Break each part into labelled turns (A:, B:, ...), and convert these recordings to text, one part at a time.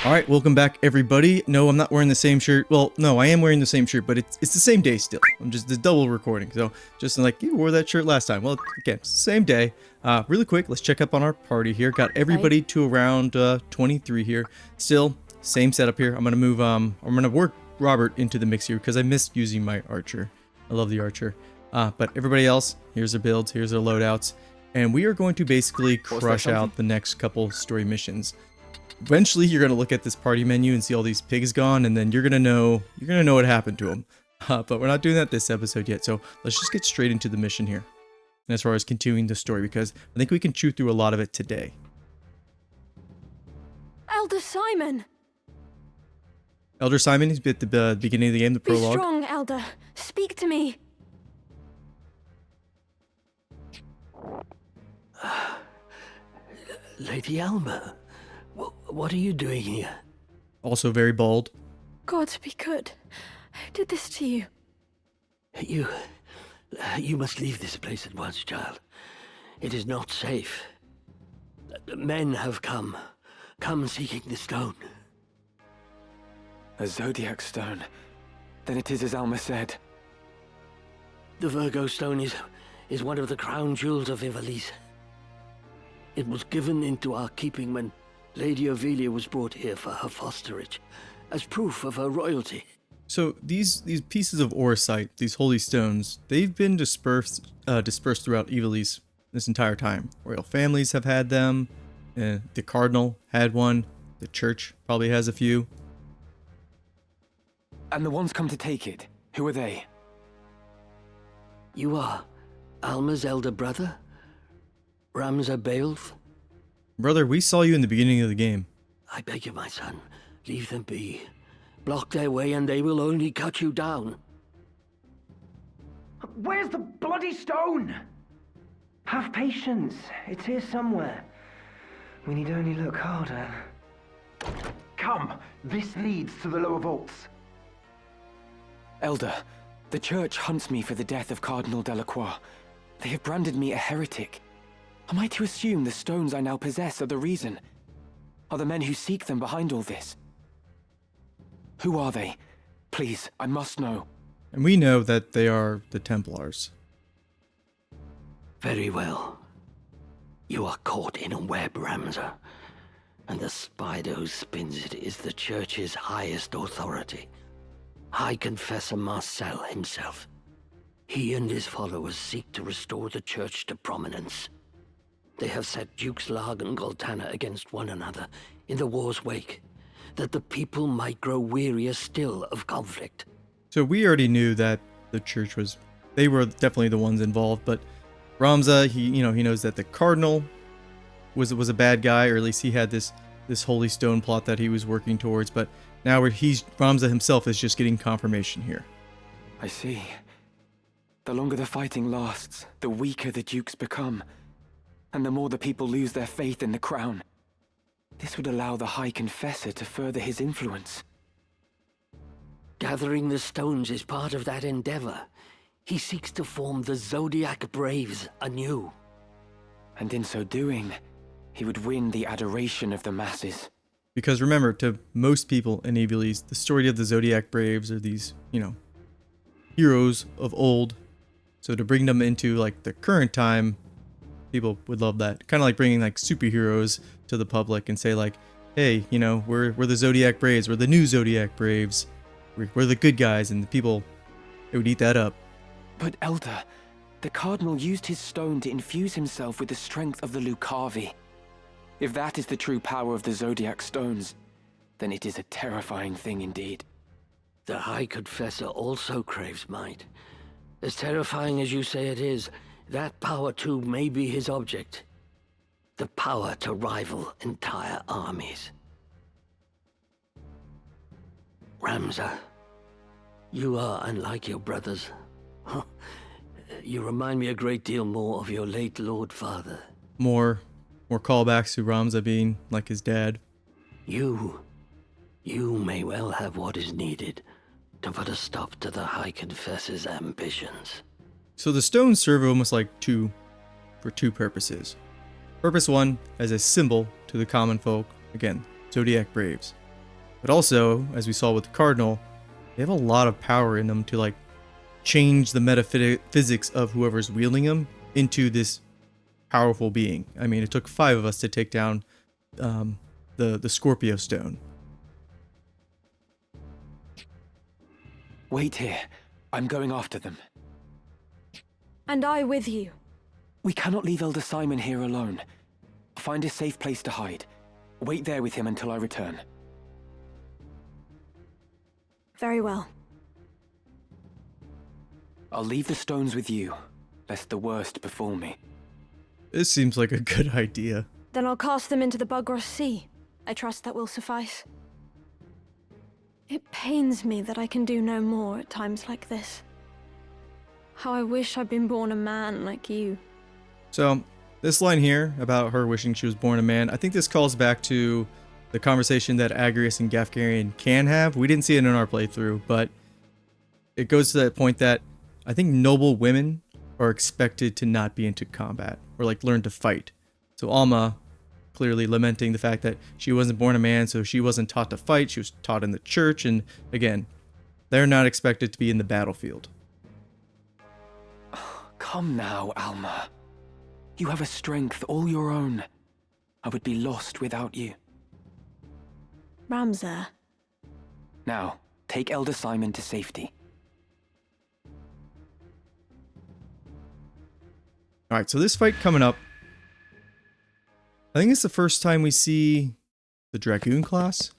A: All right, welcome back, everybody. No, I'm not wearing the same shirt. Well, no, I am wearing the same shirt, but it's the same day still. I'm just the double recording. So just like, you wore that shirt last time. Well, again, same day. Really quick, let's check up on our party here. Got everybody to around 23 here. Still, same setup here. I'm gonna move. I'm gonna work Robert into the mix here because I miss using my archer. I love the archer. But everybody else, here's their builds, here's their loadouts, and we are going to basically crush out the next couple story missions. Eventually, you're gonna look at this party menu and see all these pigs gone, and then you're gonna know what happened to them. But we're not doing that this episode yet, so let's just get straight into the mission here. And as far as continuing the story, because I think we can chew through a lot of it today.
B: Elder Simon!
A: Elder Simon, he's at the beginning of the game, the prologue.
B: Be strong, Elder. Speak to me.
C: Lady Alma, what are you doing here?
A: Also very bald.
B: God be good. Who did this to you?
C: You must leave this place at once, child. It is not safe. Men have come seeking the stone.
D: A Zodiac stone. Then it is as Alma said.
C: The Virgo stone is one of the crown jewels of Ivalice. It was given into our keeping when Lady Ivalice was brought here for her fosterage, as proof of her royalty.
A: So these pieces of orsite, these holy stones, they've been dispersed throughout Ivalice this entire time. Royal families have had them. The cardinal had one. The church probably has a few.
D: And the ones come to take it, who are they?
C: You are Alma's elder brother, Ramza Beoulve.
A: Brother, we saw you in the beginning of the game.
C: I beg you, my son, leave them be. Block their way and they will only cut you down.
E: Where's the bloody stone? Have patience. It's here somewhere. We need only look harder. Come, this leads to the lower vaults.
D: Elder, the church hunts me for the death of Cardinal Delacroix. They have branded me a heretic. Am I to assume the stones I now possess are the reason? Are the men who seek them behind all this? Who are they? Please, I must know.
A: And we know that they are the Templars.
C: Very well. You are caught in a web, Ramza. And the spider who spins it is the church's highest authority. High Confessor Marcel himself. He and his followers seek to restore the church to prominence. They have set Dukes Larg and Goltana against one another in the war's wake, that the people might grow wearier still of conflict.
A: So we already knew that the church they were definitely the ones involved, but Ramza, he knows that the cardinal was a bad guy, or at least he had this holy stone plot that he was working towards, but now Ramza himself is just getting confirmation here.
D: I see. The longer the fighting lasts, the weaker the dukes become, and the more the people lose their faith in the crown. This would allow the High Confessor to further his influence.
C: Gathering the stones is part of that endeavor. He seeks to form the Zodiac Braves anew.
D: And in so doing, he would win the adoration of the masses.
A: Because remember, to most people in Ivalice, the story of the Zodiac Braves are these, heroes of old. So to bring them into like the current time, people would love that. Kind of like bringing like superheroes to the public and say like, hey, we're the Zodiac Braves, we're the new Zodiac Braves, we're the good guys, and the people, they would eat that up.
D: But Elder, the Cardinal used his stone to infuse himself with the strength of the Lucavi. If that is the true power of the Zodiac stones, then it is a terrifying thing indeed.
C: The High Confessor also craves might. As terrifying as you say it is, that power too may be his object. The power to rival entire armies. Ramza, you are unlike your brothers. You remind me a great deal more of your late Lord Father.
A: More callbacks to Ramza being like his dad.
C: You may well have what is needed to put a stop to the High Confessor's ambitions.
A: So the stones serve almost like two purposes. Purpose 1 as a symbol to the common folk, again, Zodiac Braves. But also, as we saw with the Cardinal, they have a lot of power in them to like change the metaphysics of whoever's wielding them into this powerful being. I mean, it took 5 of us to take down the Scorpio Stone.
D: Wait here. I'm going after them.
B: And I with you.
D: We cannot leave Elder Simon here alone. Find a safe place to hide. Wait there with him until I return.
B: Very well.
D: I'll leave the stones with you, lest the worst befall me.
A: This seems like a good idea.
B: Then I'll cast them into the Buggrass Sea. I trust that will suffice. It pains me that I can do no more at times like this. How I wish I'd been born a man like you.
A: So, this line here about her wishing she was born a man, I think this calls back to the conversation that Agrius and Gafgarian can have. We didn't see it in our playthrough, but it goes to that point that I think noble women are expected to not be into combat or like learn to fight. So Alma clearly lamenting the fact that she wasn't born a man, so she wasn't taught to fight. She was taught in the church, and again, they're not expected to be in the battlefield.
D: Come now, Alma. You have a strength all your own. I would be lost without you.
B: Ramza.
D: Now, take Elder Simon to safety.
A: Alright, so this fight coming up, I think it's the first time we see the Dragoon class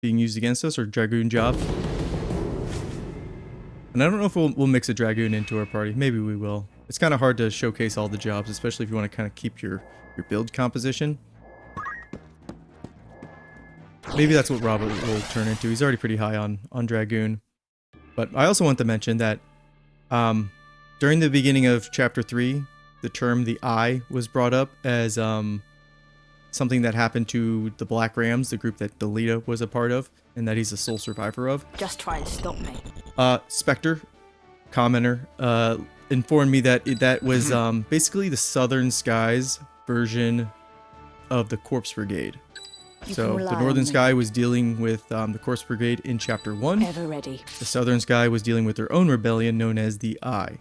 A: being used against us, or Dragoon job. And I don't know if we'll mix a Dragoon into our party. Maybe we will. It's kind of hard to showcase all the jobs, especially if you want to kind of keep your build composition. Maybe that's what Robert will turn into. He's already pretty high on Dragoon. But I also want to mention that during the beginning of Chapter 3, the term the Eye was brought up as something that happened to the Black Rams, the group that Delita was a part of, and that he's the sole survivor of.
B: Just try and stop me.
A: Spectre, commenter, informed me that that was basically the Southern Skies version of the Corpse Brigade. So the Northern Sky was dealing with the Corpse Brigade in Chapter 1.
B: Ever ready.
A: The Southern Sky was dealing with their own rebellion known as the Eye.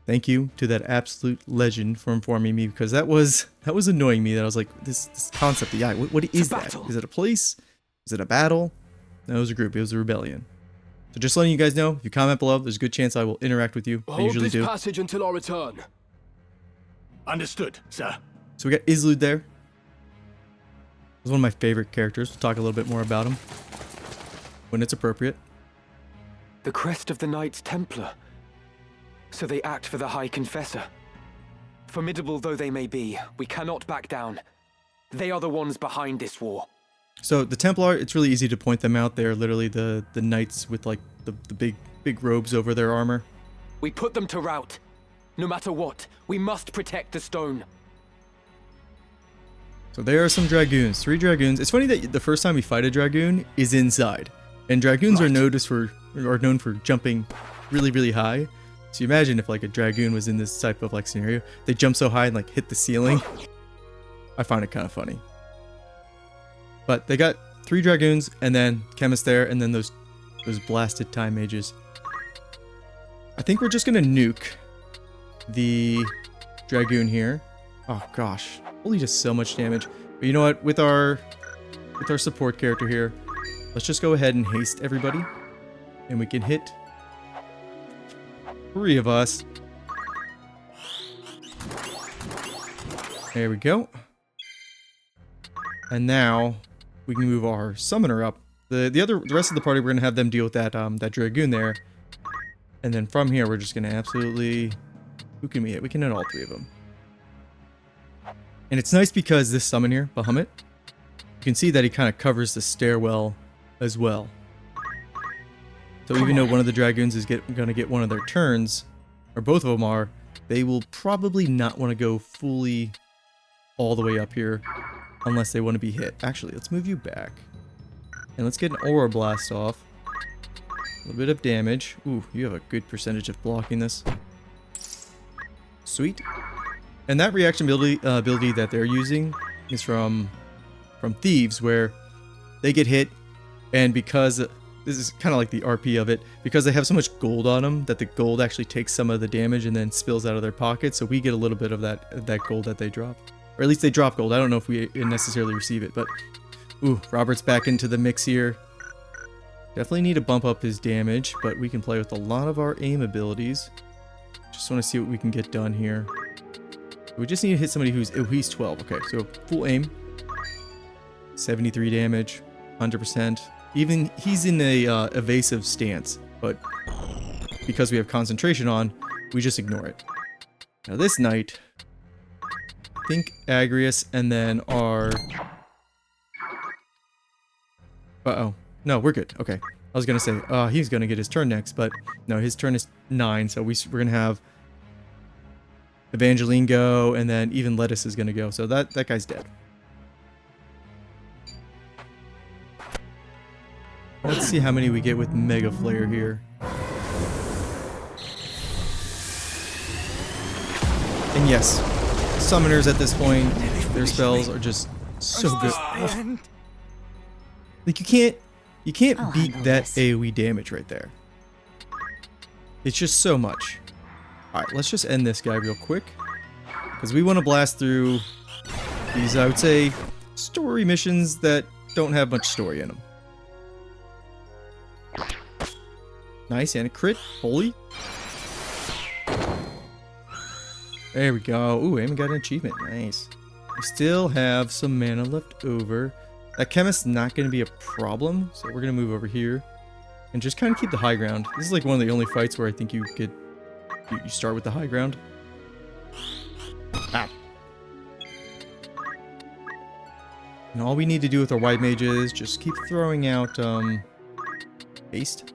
A: Thank you to that absolute legend for informing me, because that was annoying me. That I was like, this concept, the Eye, what is that? Is it a place? Is it a battle? No, it was a group. It was a rebellion. So just letting you guys know, if you comment below, there's a good chance I will interact with you. I usually do.
F: Hold this passage until our return. Understood, sir.
A: So we got Islud there. He's one of my favorite characters. We'll talk a little bit more about him when it's appropriate.
D: The crest of the Knights Templar. So they act for the High Confessor. Formidable though they may be, we cannot back down. They are the ones behind this war.
A: So the Templar, it's really easy to point them out. They're literally the knights with like the big robes over their armor.
D: We put them to rout. No matter what, we must protect the stone.
A: So there are some Dragoons, 3 Dragoons. It's funny that the first time we fight a Dragoon is inside. And Dragoons are known for jumping really, really high. So you imagine if like a Dragoon was in this type of like scenario, they jump so high and like hit the ceiling. I find it kind of funny. But they got 3 Dragoons and then Chemist there, and then those blasted Time Mages. I think we're just gonna nuke the Dragoon here. Oh gosh, holy, just so much damage. But you know what? With our support character here, let's just go ahead and haste everybody, and we can hit 3 of us. There we go. And now we can move our summoner up. The rest of the party, we're gonna have them deal with that Dragoon there. And then from here, we're just gonna absolutely, who can we hit? We can hit all 3 of them. And it's nice because this summon here, Bahamut, you can see that he kind of covers the stairwell as well. So even though one of the Dragoons is gonna get one of their turns, or both of them are, they will probably not want to go fully all the way up here unless they want to be hit. Actually, let's move you back. And let's get an Aura Blast off. A little bit of damage. Ooh, you have a good percentage of blocking this. Sweet. And that reaction ability that they're using is from Thieves, where they get hit, and because this is kind of like the RP of it, because they have so much gold on them that the gold actually takes some of the damage and then spills out of their pocket, so we get a little bit of that gold that they drop. Or at least they drop gold. I don't know if we necessarily receive it, but... Ooh, Robert's back into the mix here. Definitely need to bump up his damage, but we can play with a lot of our aim abilities. Just want to see what we can get done here. We just need to hit somebody who's... Oh, he's 12. Okay, so full aim. 73 damage. 100%. Even he's in a evasive stance, but because we have concentration on, we just ignore it. Now this knight, I think Agrius and then our... Uh-oh. No, we're good. Okay. I was going to say, he's going to get his turn next, but no, his turn is 9, so we're going to have Evangeline go, and then even Lettuce is going to go, so that guy's dead. Let's see how many we get with Mega Flare here. And yes, summoners at this point, their spells are just so good. Like you can't beat that AoE damage right there. It's just so much. Alright, let's just end this guy real quick. Because we want to blast through these, I would say, story missions that don't have much story in them. Nice, and a crit. Holy. There we go. Ooh, I even got an achievement. Nice. We still have some mana left over. That chemist's not going to be a problem, so we're going to move over here and just kind of keep the high ground. This is like one of the only fights where I think you start with the high ground. Ah. And all we need to do with our white mages is just keep throwing out haste.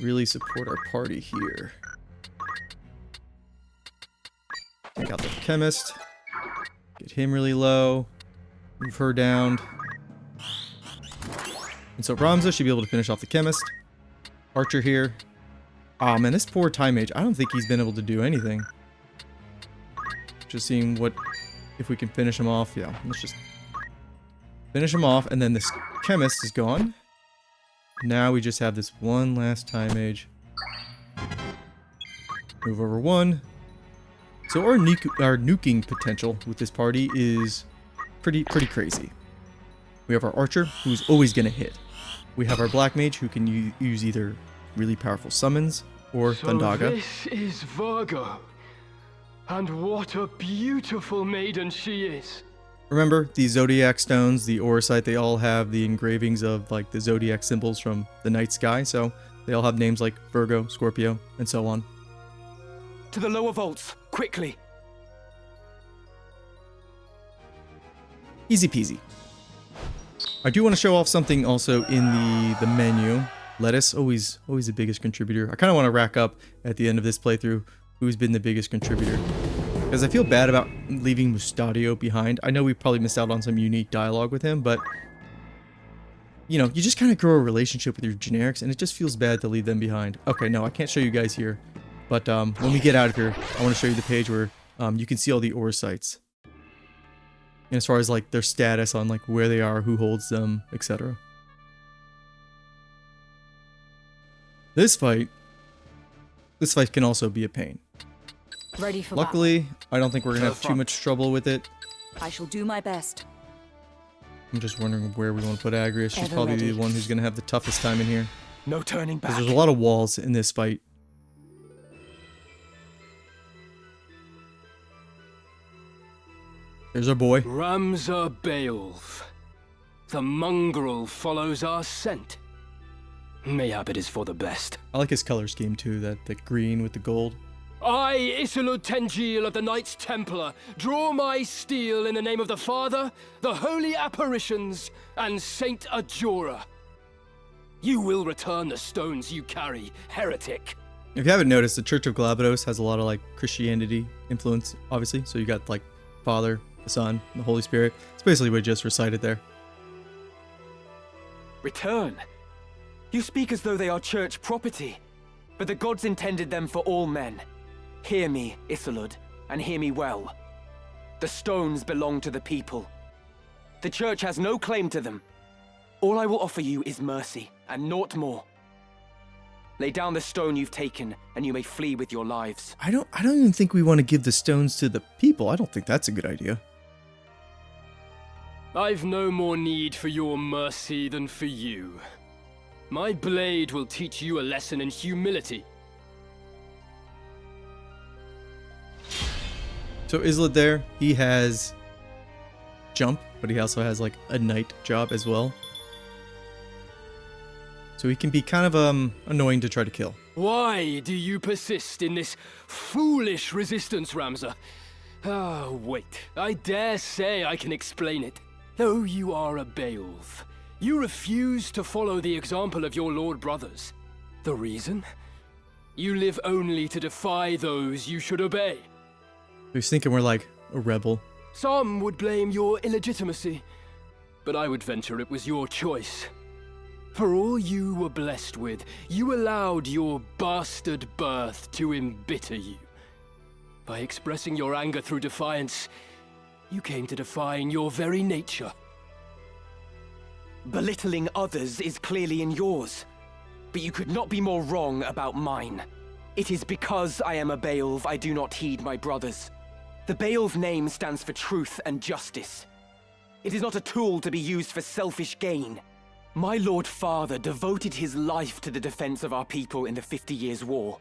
A: Really support our party here. Take out the chemist. Get him really low. Move her down. And so Ramza should be able to finish off the chemist. Archer here. Oh man, this poor time mage. I don't think he's been able to do anything. Just seeing if we can finish him off. Yeah, let's just finish him off. And then this chemist is gone. Now we just have this one last time mage. Move over 1. So our nuking potential with this party is pretty crazy. We have our archer, who's always going to hit. We have our black mage, who can use either really powerful summons or Thundaga.
F: So this is Virgo. And what a beautiful maiden she is.
A: Remember, the Zodiac stones, the Auracite, they all have the engravings of like the Zodiac symbols from the night sky, so they all have names like Virgo, Scorpio, and so on.
D: To the lower vaults, quickly!
A: Easy peasy. I do want to show off something also in the menu. Lettuce, always the biggest contributor. I kind of want to rack up at the end of this playthrough who's been the biggest contributor. Because I feel bad about leaving Mustadio behind. I know we probably missed out on some unique dialogue with him, but... You know, you just kind of grow a relationship with your generics, and it just feels bad to leave them behind. Okay, no, I can't show you guys here. But when we get out of here, I want to show you the page where you can see all the Auracites. And as far as like their status on like where they are, who holds them, etc. This fight can also be a pain.
G: Ready for
A: Luckily, I don't think we're gonna have too much trouble with it.
G: I shall do my best.
A: I'm just wondering where we want to put Agrius. She's probably the one who's gonna have the toughest time in here.
D: No turning back.
A: Because there's a lot of walls in this fight. There's our boy.
F: Ramza Beoulve. The mongrel follows our scent. Mayhap it is for the best.
A: I like his color scheme too, the green with the gold.
F: I, Isilud Tengil of the Knights Templar, draw my steel in the name of the Father, the Holy Apparitions, and Saint Ajora. You will return the stones you carry, heretic.
A: If you haven't noticed, the Church of Glabados has a lot of like Christianity influence, obviously. So you got like Father, the Son, the Holy Spirit. It's basically what I just recited there.
D: Return? You speak as though they are church property, but the gods intended them for all men. Hear me, Isilud, and hear me well. The stones belong to the people. The Church has no claim to them. All I will offer you is mercy, and naught more. Lay down the stone you've taken, and you may flee with your lives.
A: I don't even think we want to give the stones to the people. I don't think that's a good idea.
F: I've no more need for your mercy than for you. My blade will teach you a lesson in humility.
A: So Isla there, he has jump, but he also has like a knight job as well. So he can be kind of annoying to try to kill.
F: Why do you persist in this foolish resistance, Ramza? Ah, wait. I dare say I can explain it. Though you are a Beoulve, you refuse to follow the example of your lord brothers. The reason? You live only to defy those you should obey.
A: He's thinking we're like a rebel.
F: Some would blame your illegitimacy, but I would venture it was your choice. For all you were blessed with, you allowed your bastard birth to embitter you. By expressing your anger through defiance, you came to define your very nature.
D: Belittling others is clearly in yours, but you could not be more wrong about mine. It is because I am a Beoulve I do not heed my brothers. The Beoulve name stands for truth and justice. It is not a tool to be used for selfish gain. My Lord Father devoted his life to the defense of our people in the 50 Years' War.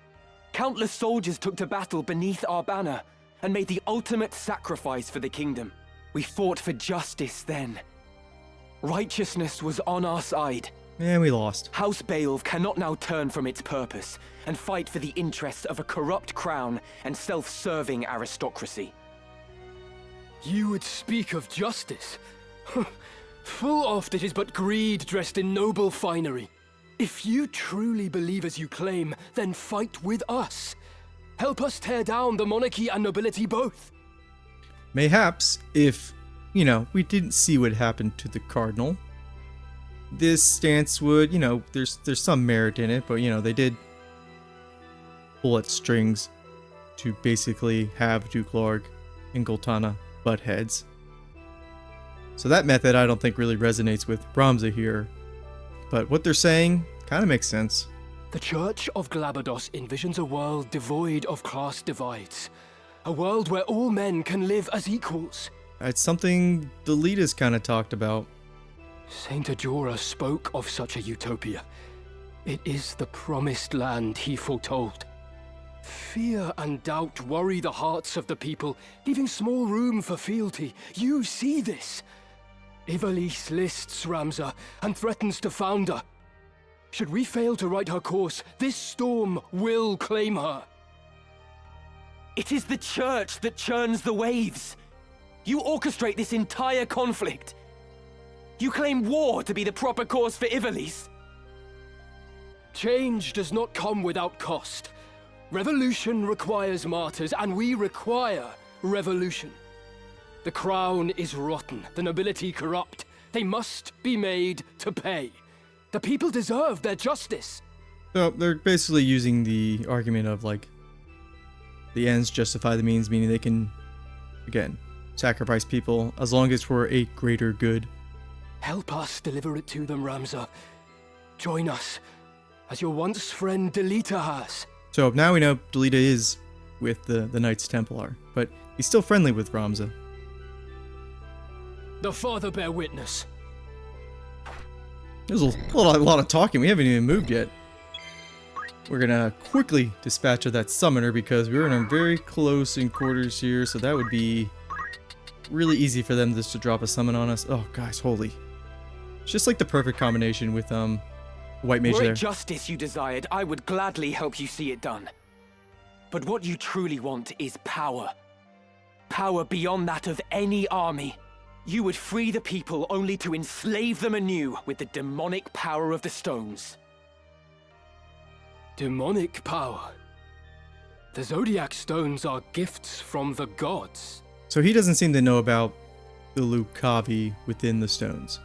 D: Countless soldiers took to battle beneath our banner and made the ultimate sacrifice for the kingdom. We fought for justice then. Righteousness was on our side.
A: And we lost.
D: House Beoulve cannot now turn from its purpose and fight for the interests of a corrupt crown and self-serving aristocracy.
F: You would speak of justice? Full oft it is but greed dressed in noble finery. If you truly believe as you claim, then fight with us. Help us tear down the monarchy and nobility both.
A: Mayhaps if, we didn't see what happened to the cardinal, this stance would, there's some merit in it, but they did pull at strings to basically have Duke Lorg and Goltana butt heads. So that method I don't think really resonates with Ramza here, but what they're saying kind of makes sense.
F: The Church of Glabados envisions a world devoid of class divides. A world where all men can live as equals.
A: It's something the leaders kind of talked about.
F: Saint Ajora spoke of such a utopia. It is the promised land he foretold. Fear and doubt worry the hearts of the people, leaving small room for fealty. You see this. Ivalice lists Ramza and threatens to founder. Should we fail to right her course, this storm will claim her.
D: It is the Church that churns the waves. You orchestrate this entire conflict. You claim war to be the proper course for Ivalice.
F: Change does not come without cost. Revolution requires martyrs, and we require revolution. The crown is rotten, the nobility corrupt. They must be made to pay. The people deserve their justice.
A: So they're basically using the argument of the ends justify the means, meaning they can, again, sacrifice people as long as for a greater good.
F: Help us deliver it to them, Ramza. Join us, as your once friend Delita has.
A: So now we know Delita is with the Knights Templar, but he's still friendly with Ramza.
F: The Father bear witness.
A: There's a lot of talking. We haven't even moved yet. We're gonna quickly dispatch of that summoner because we're in a very close in quarters here, so that would be really easy for them just to drop a summon on us. Oh, guys, holy. It's just like the perfect combination with White Mage
D: Were
A: there.
D: it justice you desired, I would gladly help you see it done. But what you truly want is power. Power beyond that of any army. You would free the people only to enslave them anew with the demonic power of the stones.
F: Demonic power? The Zodiac Stones are gifts from the gods.
A: So he doesn't seem to know about the Lucavi within the stones.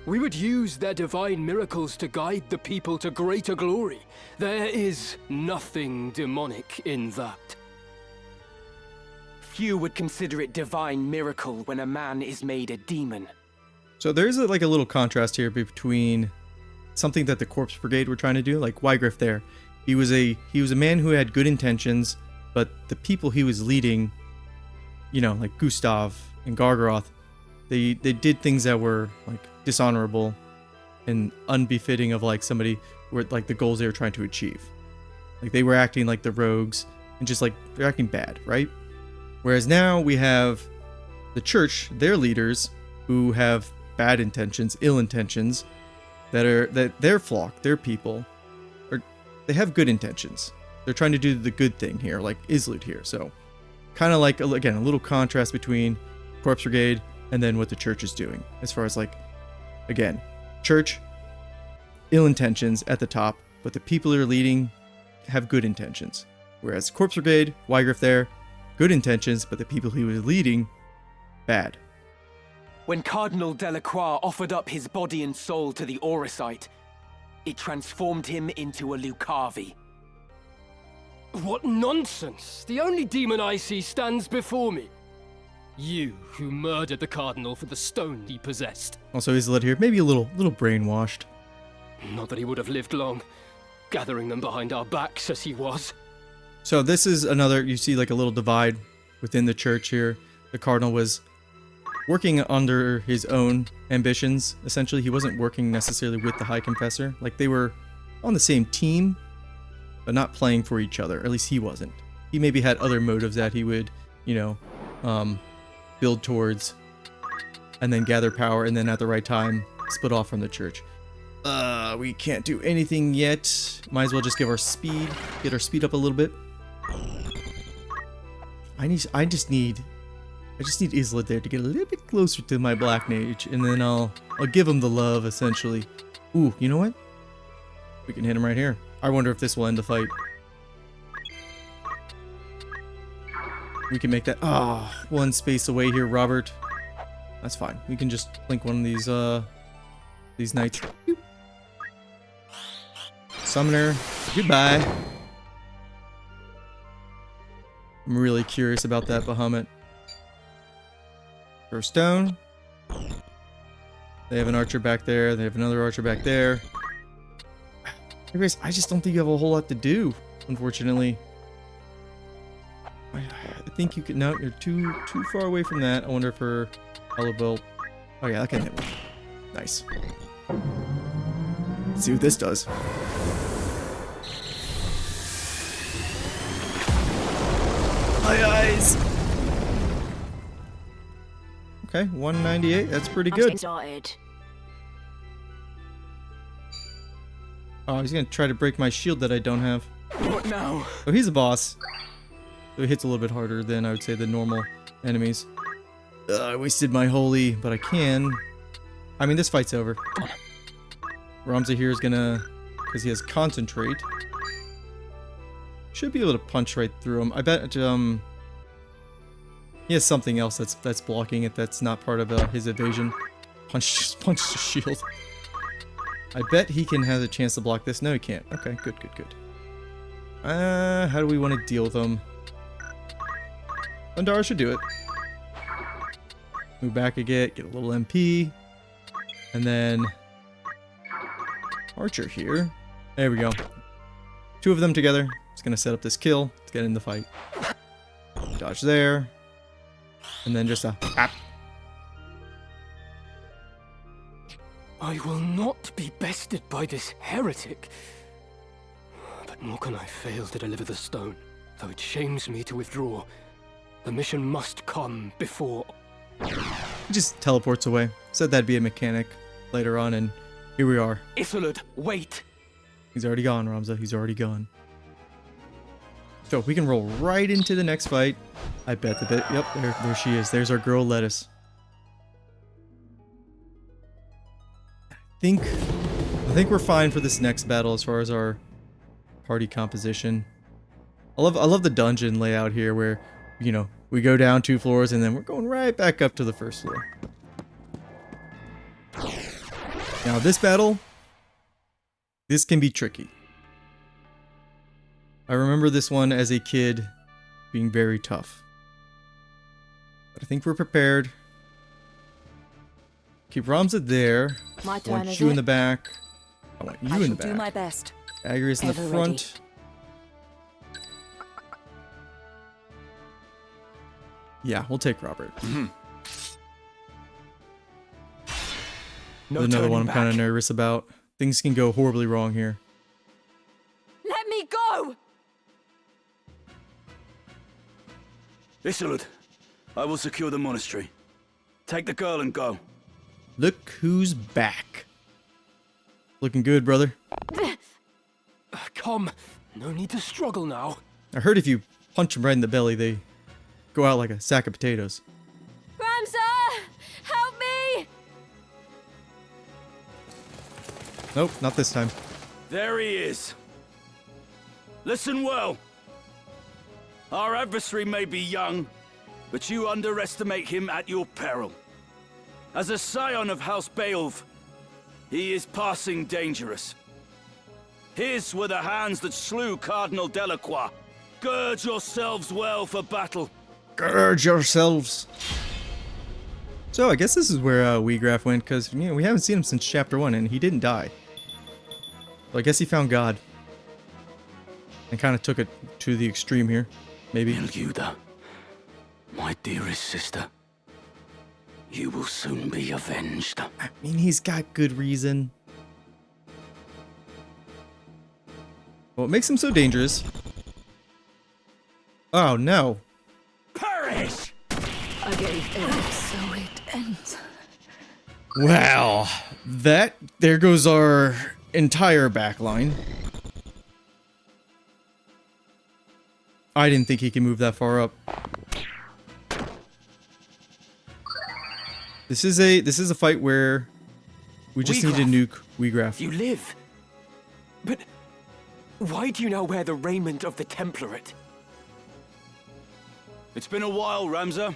F: We would use their divine miracles to guide the people to greater glory. There is nothing demonic in that.
D: Few would consider it divine miracle when a man is made a demon.
A: So there's like a little contrast here between something that the Corpse Brigade were trying to do, like Wiegraf there. He was a man who had good intentions, but the people he was leading, you know, like Gustav and Gargaroth, they did things that were like dishonorable and unbefitting of like somebody with like the goals they were trying to achieve. Like they were acting like the rogues and just like they're acting bad, right? Whereas now we have the church, their leaders, who have bad intentions, ill intentions, that their flock, their people, they have good intentions. They're trying to do the good thing here, like Islud here. So kind of like, again, a little contrast between Corpse Brigade and then what the church is doing. As far as like, again, church, ill intentions at the top, but the people they're leading have good intentions. Whereas Corpse Brigade, Wiegraf there, good intentions, but the people he was leading, bad.
D: When Cardinal Delacroix offered up his body and soul to the Auracite, it transformed him into a Lucavi.
F: What nonsense! The only demon I see stands before me. You, who murdered the Cardinal for the stone he possessed.
A: Also, Islud here, maybe a little brainwashed.
F: Not that he would have lived long, gathering them behind our backs as he was.
A: So this is another, you see like a little divide within the church here. The Cardinal was working under his own ambitions. Essentially, he wasn't working necessarily with the High Confessor. Like they were on the same team, but not playing for each other. At least he wasn't. He maybe had other motives that he would, you know, build towards and then gather power and then at the right time split off from the church. We can't do anything yet. Might as well just get our speed up a little bit. I just need Islud there to get a little bit closer to my Black Mage, and then I'll give him the love, essentially. Ooh, you know what? We can hit him right here. I wonder if this will end the fight. We can make that. One space away here, Robert. That's fine. We can just blink one of these knights. Boop. Summoner, goodbye. I'm really curious about that Bahamut. Throw stone. They have an archer back there. They have another archer back there. Anyways, I just don't think you have a whole lot to do, unfortunately. I think you could. No, you're too far away from that. I wonder if her Hello. Oh yeah, that can hit one. Nice. Let's see what this does. My eyes. Okay, 198. That's pretty good. Oh, he's gonna try to break my shield that I don't have.
D: What now?
A: Oh, he's a boss. So he hits a little bit harder than I would say the normal enemies. I wasted my holy, but I can. I mean, this fight's over. Ramza here is gonna, because he has concentrate, should be able to punch right through him. I bet he has something else that's blocking it. That's not part of his evasion. Punch the shield. I bet he can have a chance to block this. No, he can't. Okay, good. How do we want to deal with him? Undara should do it. Move back again, get a little MP. And then Archer here. There we go. Two of them together. It's gonna set up this kill. Let's get in the fight. Dodge there. And then just a pap.
F: I will not be bested by this heretic. But nor can I fail to deliver the stone, though it shames me to withdraw. The mission must come before.
A: He just teleports away. Said that'd be a mechanic later on, and here we are.
D: Isolde, wait!
A: He's already gone, Ramza. He's already gone. So we can roll right into the next fight. I bet the bit. Yep, there she is. There's our girl Lettuce. I think we're fine for this next battle as far as our party composition. I love the dungeon layout here, where you know we go down 2 floors and then we're going right back up to the first floor. Now this battle, this can be tricky. I remember this one as a kid being very tough. But I think we're prepared. Keep Ramza there.
G: My
A: I
G: turn,
A: want
G: is
A: you
G: it?
A: in the back. I want you
G: I
A: in
G: shall
A: the
G: do
A: back.
G: my best.
A: Agrius in the
G: Ever
A: front. Yeah, we'll take Robert.
D: No
A: There's another one I'm
D: turning
A: kind of
D: back.
A: nervous about. Things can go horribly wrong here.
G: Let me go!
H: Isolde, I will secure the monastery. Take the girl and go.
A: Look who's back. Looking good, brother.
F: Come, no need to struggle now.
A: I heard if you punch them right in the belly, they go out like a sack of potatoes.
G: Ramza! Help me!
A: Nope, not this time.
H: There he is. Listen well. Our adversary may be young, but you underestimate him at your peril. As a scion of House Beoulve, he is passing dangerous. His were the hands that slew Cardinal Delacroix. Gird yourselves well for battle.
A: Gird yourselves. So I guess this is where Wiegraf went, because we haven't seen him since chapter 1, and he didn't die. So I guess he found God. And kind of took it to the extreme here. Maybe.
C: Ilguda, my dearest sister, you will soon be avenged.
A: I mean, he's got good reason. What makes him so dangerous? Oh, no.
H: Perish!
G: I gave in, so it ends.
A: Wow. There goes our entire backline. I didn't think he could move that far up. This is a fight where we just need to nuke Wiegraf.
D: You live. But why do you now wear the raiment of the Template?
H: It's been a while, Ramza.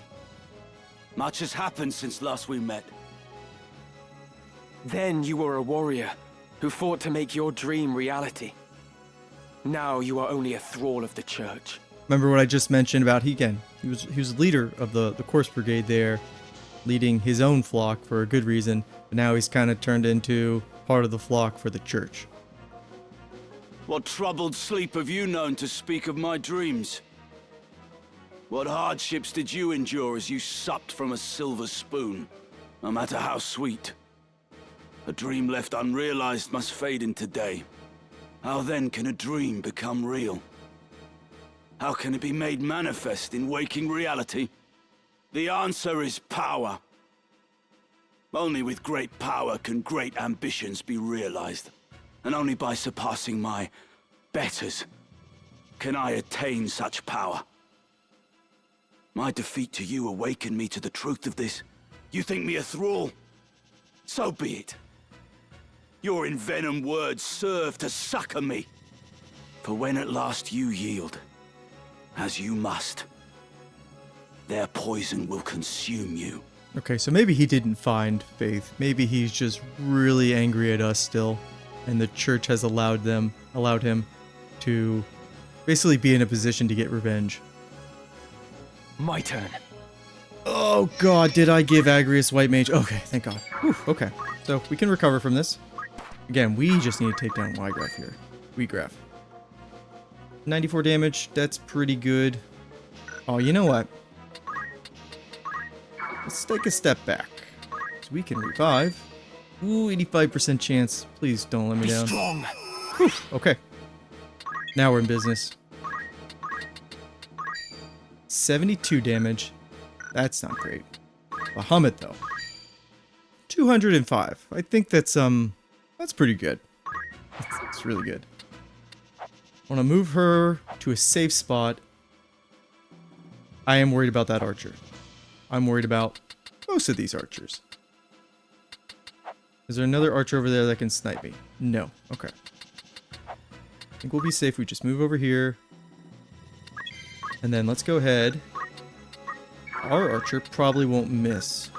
H: Much has happened since last we met.
D: Then you were a warrior who fought to make your dream reality. Now you are only a thrall of the church.
A: Remember what I just mentioned about he was the leader of the Corpse Brigade there, leading his own flock for a good reason, but now he's kind of turned into part of the flock for the church.
H: What troubled sleep have you known to speak of my dreams? What hardships did you endure as you supped from a silver spoon? No matter how sweet. A dream left unrealized must fade into day. How then can a dream become real? How can it be made manifest in waking reality? The answer is power. Only with great power can great ambitions be realized. And only by surpassing my betters can I attain such power. My defeat to you awakened me to the truth of this. You think me a thrall? So be it. Your envenomed words serve to succor me. For when at last you yield, as you must, their poison will consume you.
A: Okay, so maybe he didn't find faith. Maybe he's just really angry at us still, and the church has allowed him to basically be in a position to get revenge.
D: My turn.
A: Oh god, did I give Agrius White Mage? Okay, thank god. Whew, okay, so we can recover from this. Again, we just need to take down Wiegraf here. Wiegraf. 94 damage, that's pretty good. Oh, you know what? Let's take a step back. So we can revive. Ooh, 85% chance. Please don't let me down.
D: Strong.
A: Whew, okay. Now we're in business. 72 damage. That's not great. Bahamut though. 205. I think that's pretty good. It's really good. I want to move her to a safe spot. I am worried about that archer. I'm worried about most of these archers. Is there another archer over there that can snipe me? No. Okay. I think we'll be safe. We just move over here. And then let's go ahead. Our archer probably won't miss.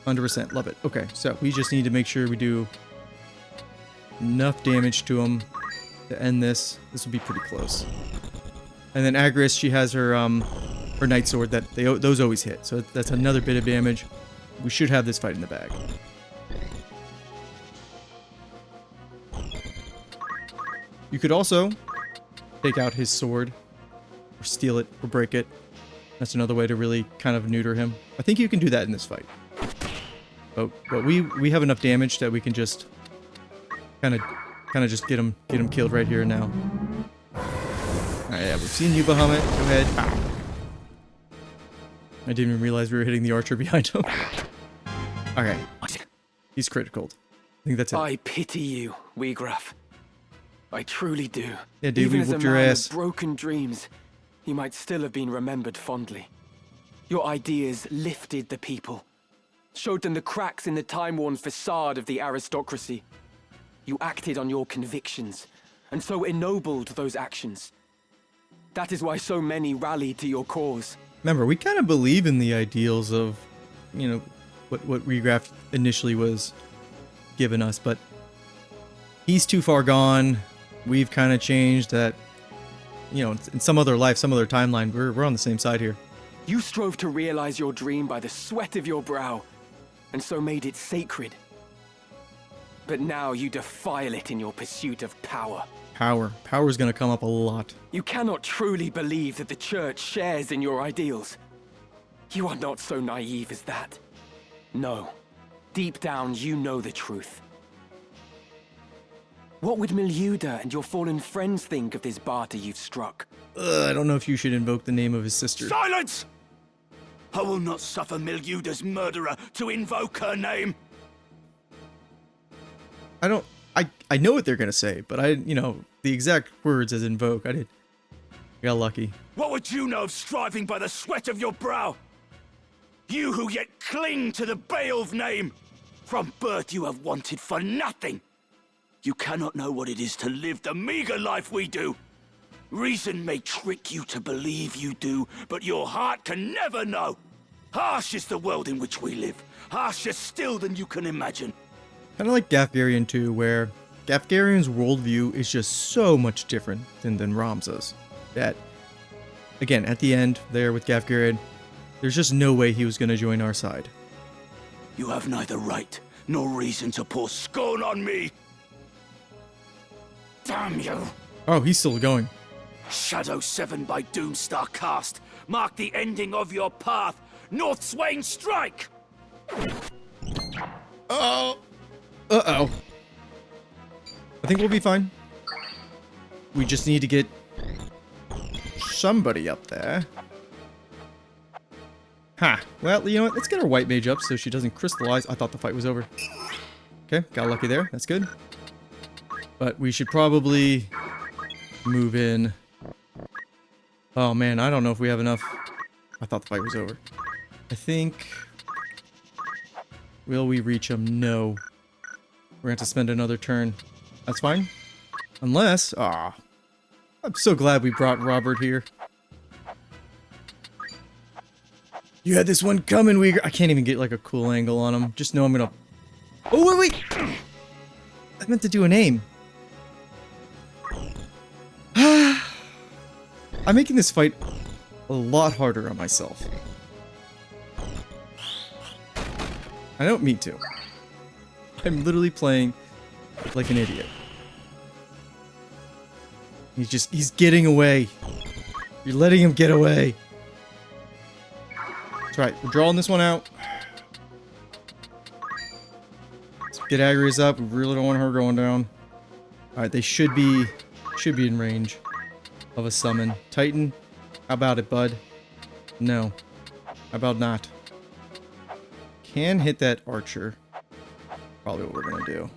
A: 100%. Love it. Okay, so we just need to make sure we do enough damage to him to end this. This will be pretty close. And then Agrius, she has her or Knight Sword, that those always hit. So that's another bit of damage. We should have this fight in the bag. You could also take out his sword, or steal it, or break it. That's another way to really kind of neuter him. I think you can do that in this fight. But we have enough damage that we can just kind of just get him killed right here and now. Alright, yeah, we've seen you, Bahamut. Go ahead. Ow. I didn't even realize we were hitting the archer behind him. Okay. He's critical. I think that's it.
D: I pity you, Wiegraf. I truly do.
A: Yeah, dude,
D: Even
A: we
D: as a
A: whooped your
D: man
A: ass.
D: of broken dreams, you might still have been remembered fondly. Your ideas lifted the people, showed them the cracks in the time-worn facade of the aristocracy. You acted on your convictions, and so ennobled those actions. That is why so many rallied to your cause.
A: Remember, we kind of believe in the ideals of, you know, what Wiegraf initially was giving us, but he's too far gone. We've kind of changed that, you know, in some other life, some other timeline, we're on the same side here.
D: You strove to realize your dream by the sweat of your brow, and so made it sacred. But now you defile it in your pursuit of power.
A: Power's gonna come up a lot.
D: You cannot truly believe that the Church shares in your ideals. You are not so naive as that. No. Deep down, you know the truth. What would Miljuda and your fallen friends think of this barter you've struck?
A: I don't know if you should invoke the name of his sister.
H: Silence! I will not suffer Miljuda's murderer to invoke her name.
A: I know what they're gonna say, but you know, the exact words as invoke, I got lucky.
H: What would you know of striving by the sweat of your brow? You who yet cling to the Beoulve name! From birth you have wanted for nothing! You cannot know what it is to live the meager life we do! Reason may trick you to believe you do, but your heart can never know! Harsh is the world in which we live, harsher still than you can imagine.
A: Kind of like Gafgarian 2, where Gafgarian's worldview is just so much different than Ramza's. That, again, at the end, there with Gafgarian, there's just no way he was going to join our side.
H: You have neither right nor reason to pour scorn on me! Damn you!
A: Oh, he's still going.
H: Shadow 7 by Doomstar cast. Mark the ending of your path. North Swain strike!
A: Oh! Uh-oh. I think we'll be fine. We just need to get somebody up there. Ha. Well, you know what? Let's get our white mage up so she doesn't crystallize. I thought the fight was over. Okay, got lucky there. That's good. But we should probably move in. Oh man, I don't know if we have enough. I thought the fight was over. I think... Will we reach him? No. We're going to have to spend another turn. That's fine. Unless... Ah. I'm so glad we brought Robert here. You had this one coming, Wiegraf. I can't even get like a cool angle on him. Just know I'm going to... Oh, wait! I meant to do an aim. I'm making this fight a lot harder on myself. I don't mean to. I'm literally playing like an idiot. He's getting away. You're letting him get away. That's right, we're drawing this one out. Let's get Agrias up. We really don't want her going down. Alright, they should be in range of a summon. Titan, how about it, bud? No. How about not? Can hit that archer. Probably what we're gonna do.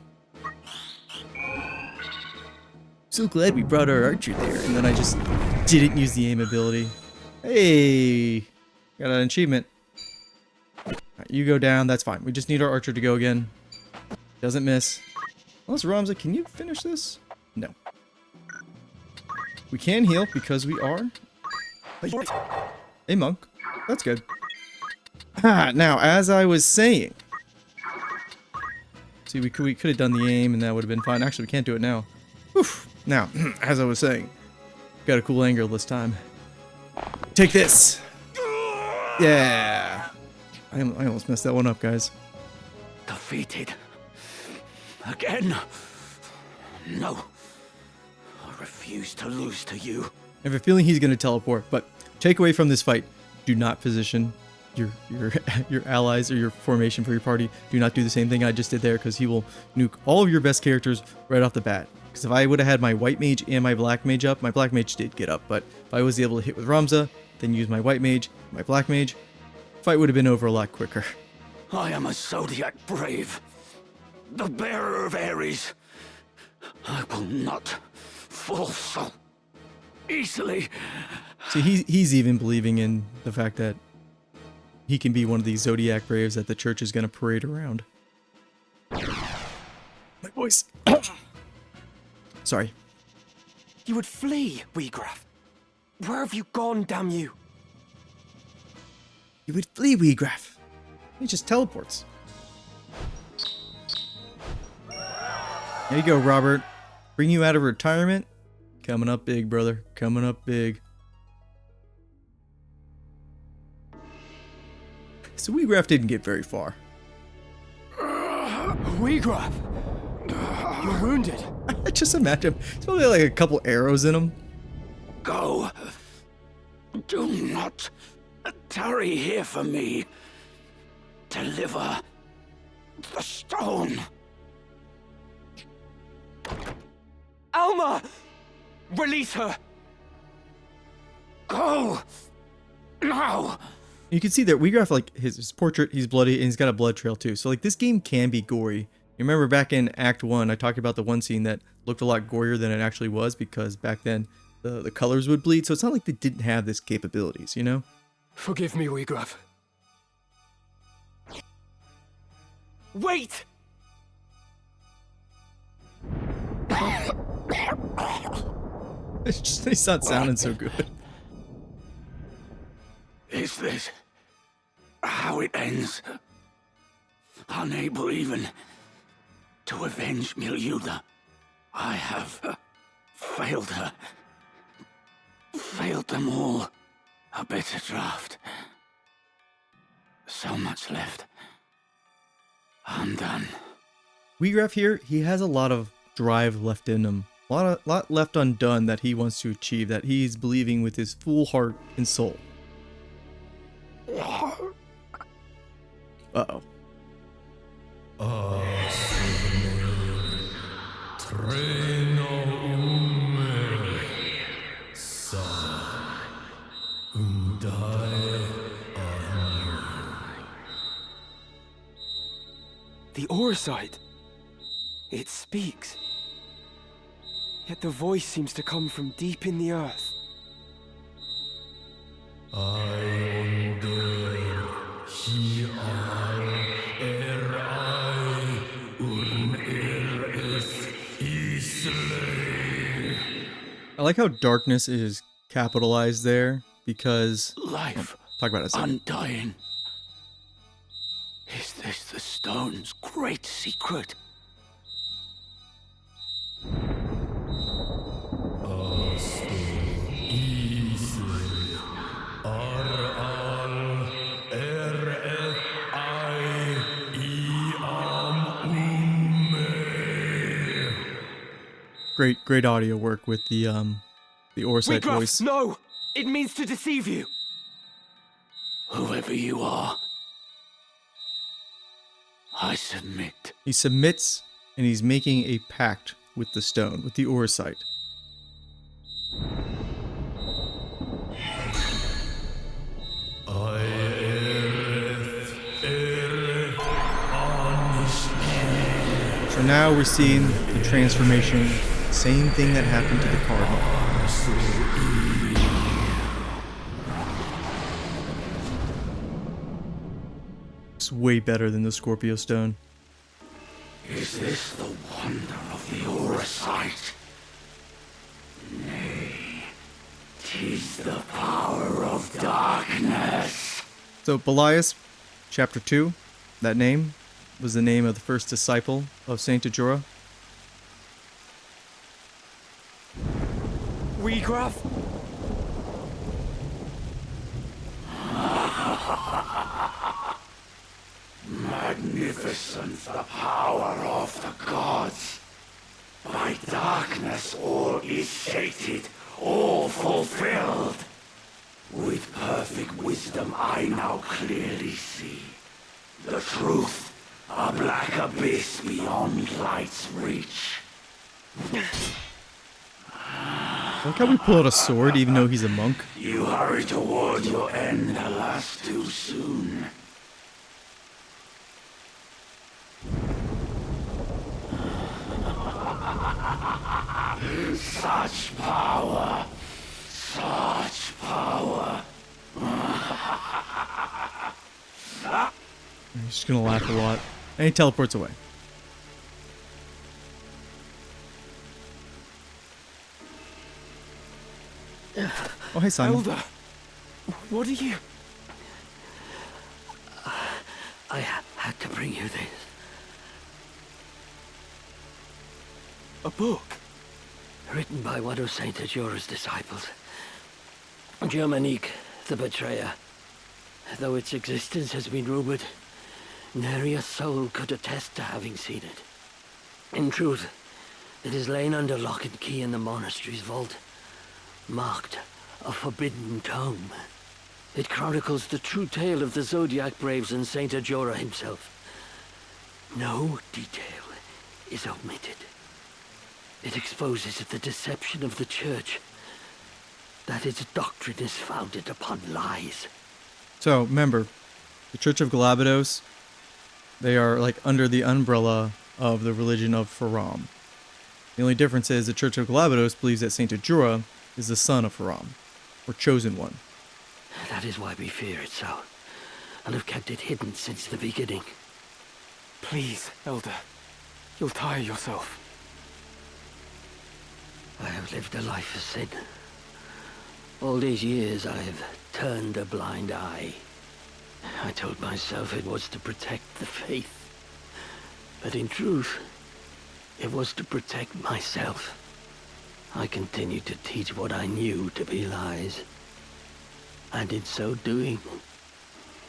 A: So glad we brought our archer there, and then I just didn't use the aim ability. Hey! Got an achievement. Right, you go down, that's fine. We just need our archer to go again. Doesn't miss. Unless Ramza, can you finish this? No. We can heal because we are a monk. That's good. Now, as I was saying... See, we could have done the aim and that would have been fine. Actually, we can't do it now. Oof. Now, as I was saying, got a cool angle this time. Take this! Yeah. I almost messed that one up, guys.
C: Defeated. Again. No. I refuse to lose to you.
A: I have a feeling he's going to teleport, but takeaway from this fight, do not position your allies or your formation for your party. Do not do the same thing I just did there, because he will nuke all of your best characters right off the bat. Because if I would have had my white mage and my black mage up, my black mage did get up, but if I was able to hit with Ramza, then use my white mage, my black mage, fight would have been over a lot quicker.
C: I am a Zodiac brave. The bearer of Ares. I will not fall so easily.
A: See, he's even believing in the fact that he can be one of these Zodiac braves that the church is going to parade around. My voice. Sorry.
D: You would flee, Wiegraf. Where have you gone, damn you?
A: You would flee, Wiegraf. He just teleports. There you go, Robert. Bring you out of retirement. Coming up big, brother. Coming up big. So Wiegraf didn't get very far.
F: Wiegraf! You're wounded.
A: I just imagine it's probably like a couple arrows in him.
C: Go. Do not tarry here for me. Deliver the stone.
D: Alma! Release her!
C: Go. Now.
A: You can see that Wiegraf, like his portrait, he's bloody and he's got a blood trail too. So like this game can be gory. You remember back in Act 1, I talked about the one scene that looked a lot gorier than it actually was, because back then the colors would bleed. So it's not like they didn't have this capabilities, you know?
F: Forgive me, Wiegraf.
D: Wait!
A: It's just, he's not sounding so good.
C: Is this how it ends? Unable even to avenge Milyuda, I have failed her. Failed them all. A bitter draught. So much left. Undone.
A: Wiegraf here, he has a lot of drive left in him. A lot left undone that he wants to achieve, that he's believing with his full heart and soul. Uh-oh.
D: The Orside. It speaks. Yet the voice seems to come from deep in the earth.
A: I like how darkness is capitalized there, because...
C: Life.
A: Talk about it a second.
C: Undying. Is this the stone's great secret?
A: Great audio work with the Orside
D: Wiegraf,
A: voice.
D: no! It means to deceive you!
C: Whoever you are, I submit.
A: He submits, and he's making a pact with the stone, with the Orside. So now we're seeing the transformation, same thing that happened to the Cardinal. It's way better than the Scorpio Stone.
C: Is this the wonder of the Orside? Nay, 'tis the power of darkness.
A: So Belias, chapter 2, that name was the name of the first disciple of Saint Ajora.
D: Wiegraf?
I: Christened the power of the gods. By darkness all is sated, all fulfilled. With perfect wisdom I now clearly see. The truth, a black abyss beyond light's reach.
A: Look how we pull out a sword even though he's a monk.
I: You hurry toward your end, alas, too soon. Such power. Such power.
A: He's just gonna laugh a lot. And he teleports away. Oh, hey, Simon.
D: Elder, what are you?
C: I had to bring you this.
D: A book?
C: Written by one of Saint Ajora's disciples. Germanique, the betrayer. Though its existence has been rumored, nary a soul could attest to having seen it. In truth, it is lain under lock and key in the monastery's vault, marked a forbidden tome. It chronicles the true tale of the Zodiac Braves and Saint Ajora himself. No detail is omitted. It exposes the deception of the Church, that its doctrine is founded upon lies.
A: So, remember, the Church of Galabados, they are like under the umbrella of the religion of Faram. The only difference is the Church of Galabados believes that Saint Ajora is the son of Faram, or chosen one.
C: That is why we fear it so, and have kept it hidden since the beginning.
D: Please, Elder. You'll tire yourself.
C: I have lived a life of sin. All these years I have turned a blind eye. I told myself it was to protect the faith. But in truth, it was to protect myself. I continued to teach what I knew to be lies. And in so doing,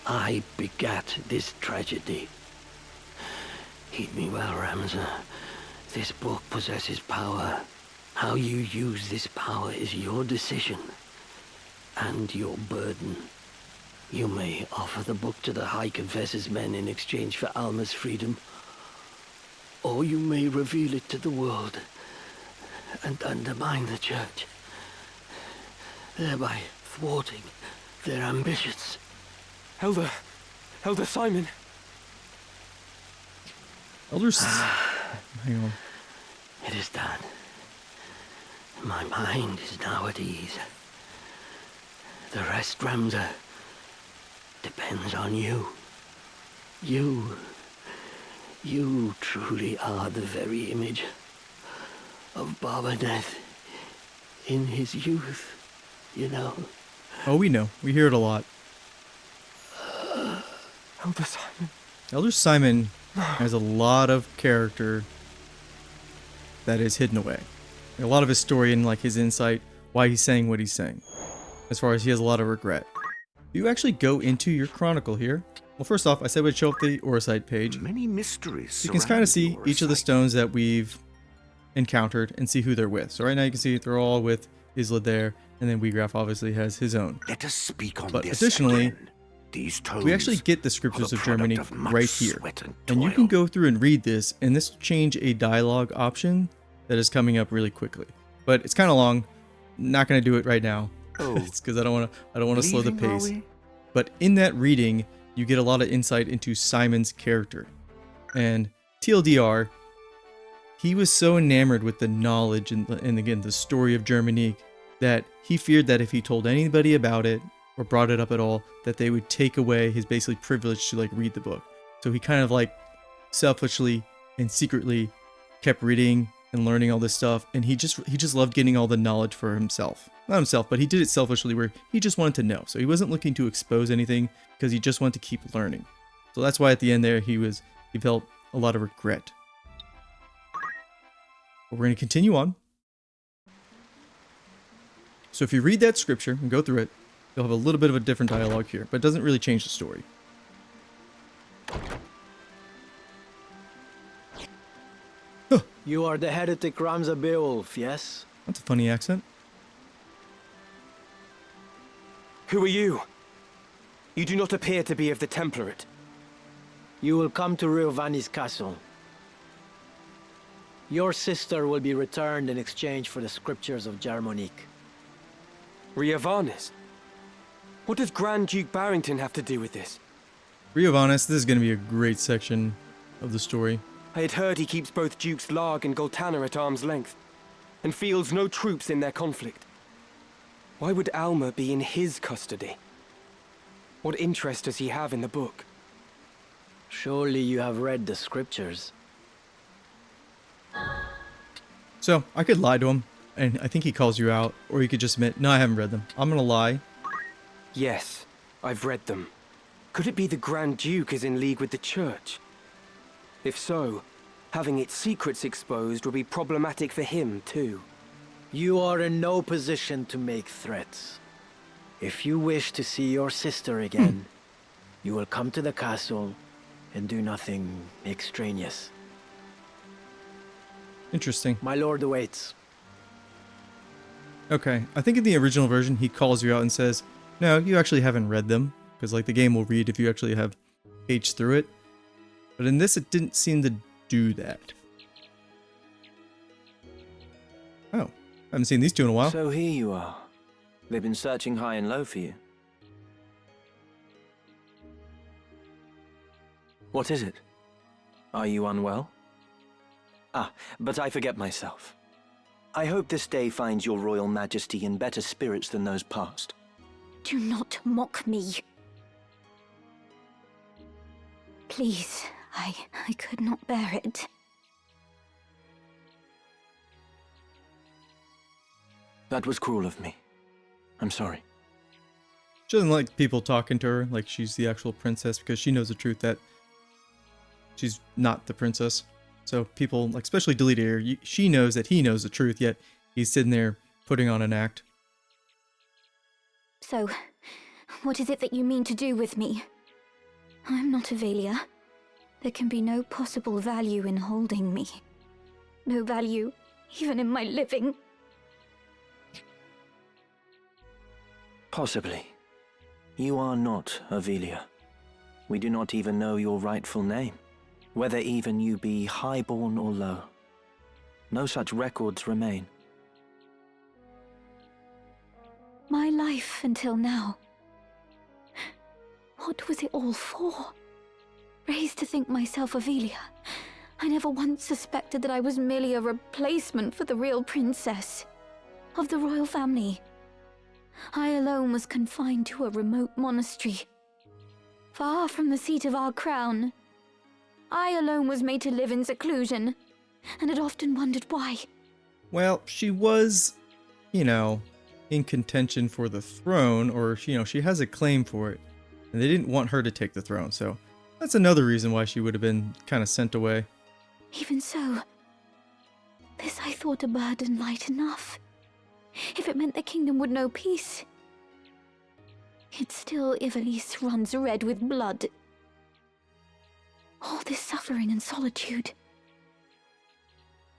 C: I begat this tragedy. Heed me well, Ramza. This book possesses power. How you use this power is your decision. And your burden. You may offer the book to the High Confessor's men in exchange for Alma's freedom. Or you may reveal it to the world and undermine the Church, thereby thwarting their ambitions.
D: Elder Simon.
A: Hang on.
C: It is done. My mind is now at ease. The rest, Ramza, depends on you. You truly are the very image of Barbanet in his youth, you know.
A: Oh, we know. We hear it a lot.
D: Elder Simon.
A: Elder Simon has a lot of character that is hidden away. A lot of his story and like his insight, why he's saying what he's saying. As far as he has a lot of regret. You actually go into your chronicle here. Well, first off, I said we'd show up the Orsite page.
I: Many mysteries.
A: So you can kind of see each of the stones that we've encountered and see who they're with. So right now you can see they're all with Isla there, and then Wiegraf obviously has his own.
I: Let us speak on
A: But
I: this
A: additionally,
I: again. These tomes
A: we actually get the scriptures
I: are
A: of
I: the
A: Germany
I: product of much
A: right here.
I: sweat
A: And you
I: toil.
A: can go through and read this, and this will change a dialogue option that is coming up really quickly. But it's kind of long. Not going to do it right now.
I: Oh,
A: It's because I don't want to slow the
I: leaving, are
A: pace.
I: we?
A: But in that reading, you get a lot of insight into Simon's character. And TLDR, he was so enamored with the knowledge and again, the story of Germanique that he feared that if he told anybody about it or brought it up at all, that they would take away his basically privilege to like read the book. So he kind of like selfishly and secretly kept reading and learning all this stuff, and he just loved getting all the knowledge for himself. Not himself, but he did it selfishly where he just wanted to know. So he wasn't looking to expose anything because he just wanted to keep learning. So that's why at the end there he felt a lot of regret. But we're going to continue on. So if you read that scripture and go through it, you'll have a little bit of a different dialogue here, but it doesn't really change the story.
J: You are the heretic Ramza Beoulve, yes?
A: That's a funny accent.
D: Who are you? You do not appear to be of the Template.
J: You will come to Riovanni's castle. Your sister will be returned in exchange for the scriptures of Germonique.
D: Riovanis? What does Grand Duke Barrington have to do with this?
A: Riovanis, this is going to be a great section of the story.
D: I had heard he keeps both Dukes Larg and Goltana at arm's length, and fields no troops in their conflict. Why would Alma be in his custody? What interest does he have in the book?
J: Surely you have read the scriptures.
A: So, I could lie to him, and I think he calls you out, or you could just admit, no, I haven't read them. I'm going to lie.
D: Yes, I've read them. Could it be the Grand Duke is in league with the Church? If so, having its secrets exposed would be problematic for him, too.
J: You are in no position to make threats. If you wish to see your sister again, you will come to the castle and do nothing extraneous.
A: Interesting.
J: My lord awaits.
A: Okay, I think in the original version, he calls you out and says, no, you actually haven't read them, because like the game will read if you actually have paged through it. But in this, it didn't seem to do that. Oh, I haven't seen these two in a while.
K: So here you are. They've been searching high and low for you. What is it? Are you unwell? Ah, but I forget myself. I hope this day finds your Royal Majesty in better spirits than those past.
B: Do not mock me. Please, I could not bear it.
K: That was cruel of me. I'm sorry.
A: She doesn't like people talking to her like she's the actual princess because she knows the truth that she's not the princess. So people, like especially Delete here, she knows that he knows the truth, yet he's sitting there putting on an act.
B: So, what is it that you mean to do with me? I'm not Avelia. There can be no possible value in holding me. No value, even in my living.
K: Possibly. You are not Avelia. We do not even know your rightful name, whether even you be highborn or low. No such records remain.
B: My life until now. What was it all for? Raised to think myself Avelia, I never once suspected that I was merely a replacement for the real princess of the royal family. I alone was confined to a remote monastery, far from the seat of our crown. I alone was made to live in seclusion, and had often wondered why.
A: Well, she was, in contention for the throne, or, she has a claim for it, and they didn't want her to take the throne, so that's another reason why she would have been kind of sent away.
B: Even so, this I thought a burden light enough. If it meant the kingdom would know peace. Yet still Ivalice runs red with blood. All this suffering and solitude.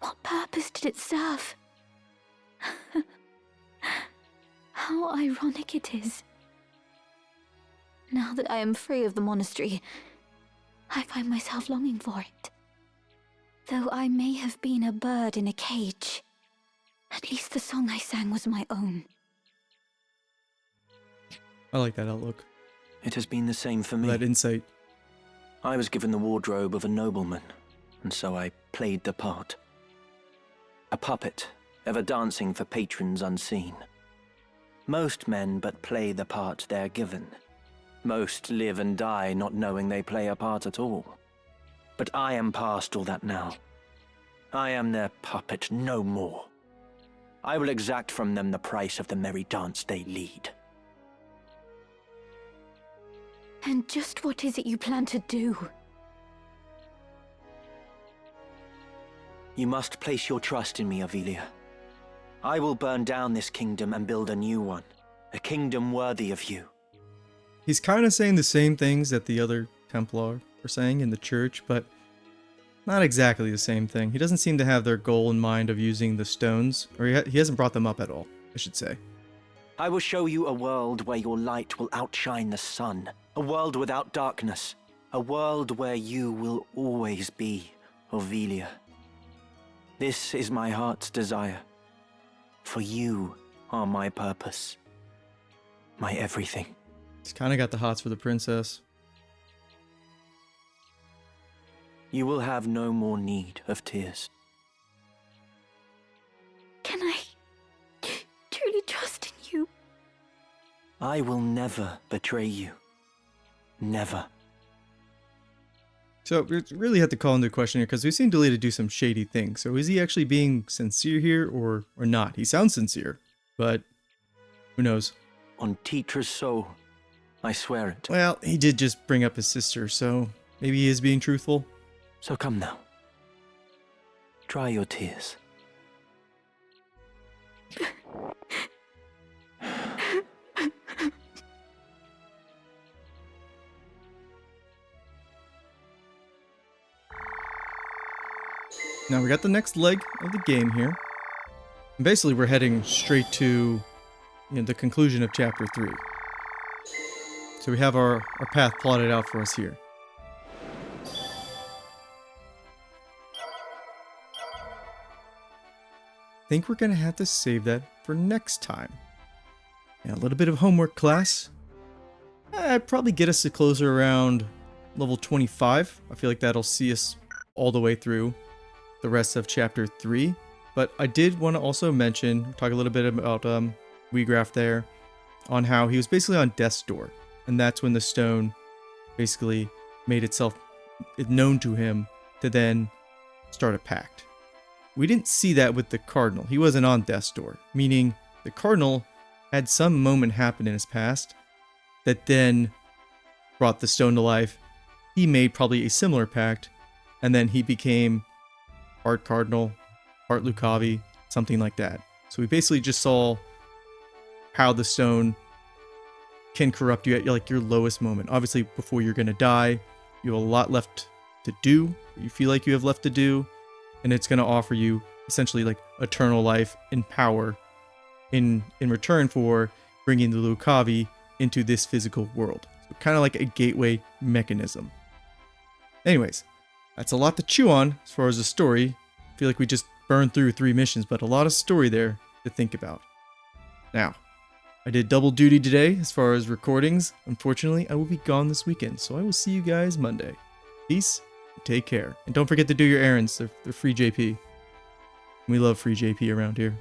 B: What purpose did it serve? How ironic it is. Now that I am free of the monastery, I find myself longing for it. Though I may have been a bird in a cage, at least the song I sang was my own.
A: I like that outlook.
K: It has been the same for me.
A: That insight.
K: I was given the wardrobe of a nobleman, and so I played the part. A puppet, ever dancing for patrons unseen. Most men but play the part they're given. Most live and die not knowing they play a part at all. But I am past all that now. I am their puppet no more. I will exact from them the price of the merry dance they lead.
B: And just what is it you plan to do?
K: You must place your trust in me, Avelia. I will burn down this kingdom and build a new one. A kingdom worthy of you.
A: He's kind of saying the same things that the other Templar are saying in the church, but Not exactly the same thing. He doesn't seem to have their goal in mind of using the stones, or he hasn't brought them up at all, I should say.
K: I will show you a world where your light will outshine the sun. A world without darkness. A world where you will always be, Ovilia. This is my heart's desire. For you are my purpose. My everything.
A: He's kind of got the hots for the princess.
K: You will have no more need of tears.
B: Can I truly trust in you?
K: I will never betray you. Never.
A: So we really had to call into question here because we've seen Delita do some shady things. So is he actually being sincere here or not? He sounds sincere, but who knows?
K: On Titra's soul, I swear it.
A: Well, he did just bring up his sister, so maybe he is being truthful.
K: So come now. Dry your tears.
A: Now we got the next leg of the game here. And basically we're heading straight to the conclusion of chapter 3. So we have our path plotted out for us here. I think we're going to have to save that for next time. And a little bit of homework, class. I'd probably get us to closer around level 25. I feel like that'll see us all the way through the rest of chapter 3. But I did want to also talk a little bit about Wiegraf there, on how he was basically on death's door. And that's when the stone basically made itself known to him to then start a pact. We didn't see that with the Cardinal. He wasn't on death's door, meaning the Cardinal had some moment happen in his past that then brought the stone to life. He made probably a similar pact, and then he became part Cardinal, part Lucavi, something like that. So we basically just saw how the stone can corrupt you at like your lowest moment. Obviously, before you're going to die, you have a lot left to do. You feel like you have left to do, and it's going to offer you essentially like eternal life and power in return for bringing the Lucavi into this physical world. So kind of like a gateway mechanism. Anyways, that's a lot to chew on as far as the story. I feel like we just burned through 3 missions, but a lot of story there to think about. Now, I did double duty today as far as recordings. Unfortunately, I will be gone this weekend, so I will see you guys Monday. Peace, take care, and don't forget to do your errands. They're free JP. We love free JP around here.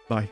A: Bye.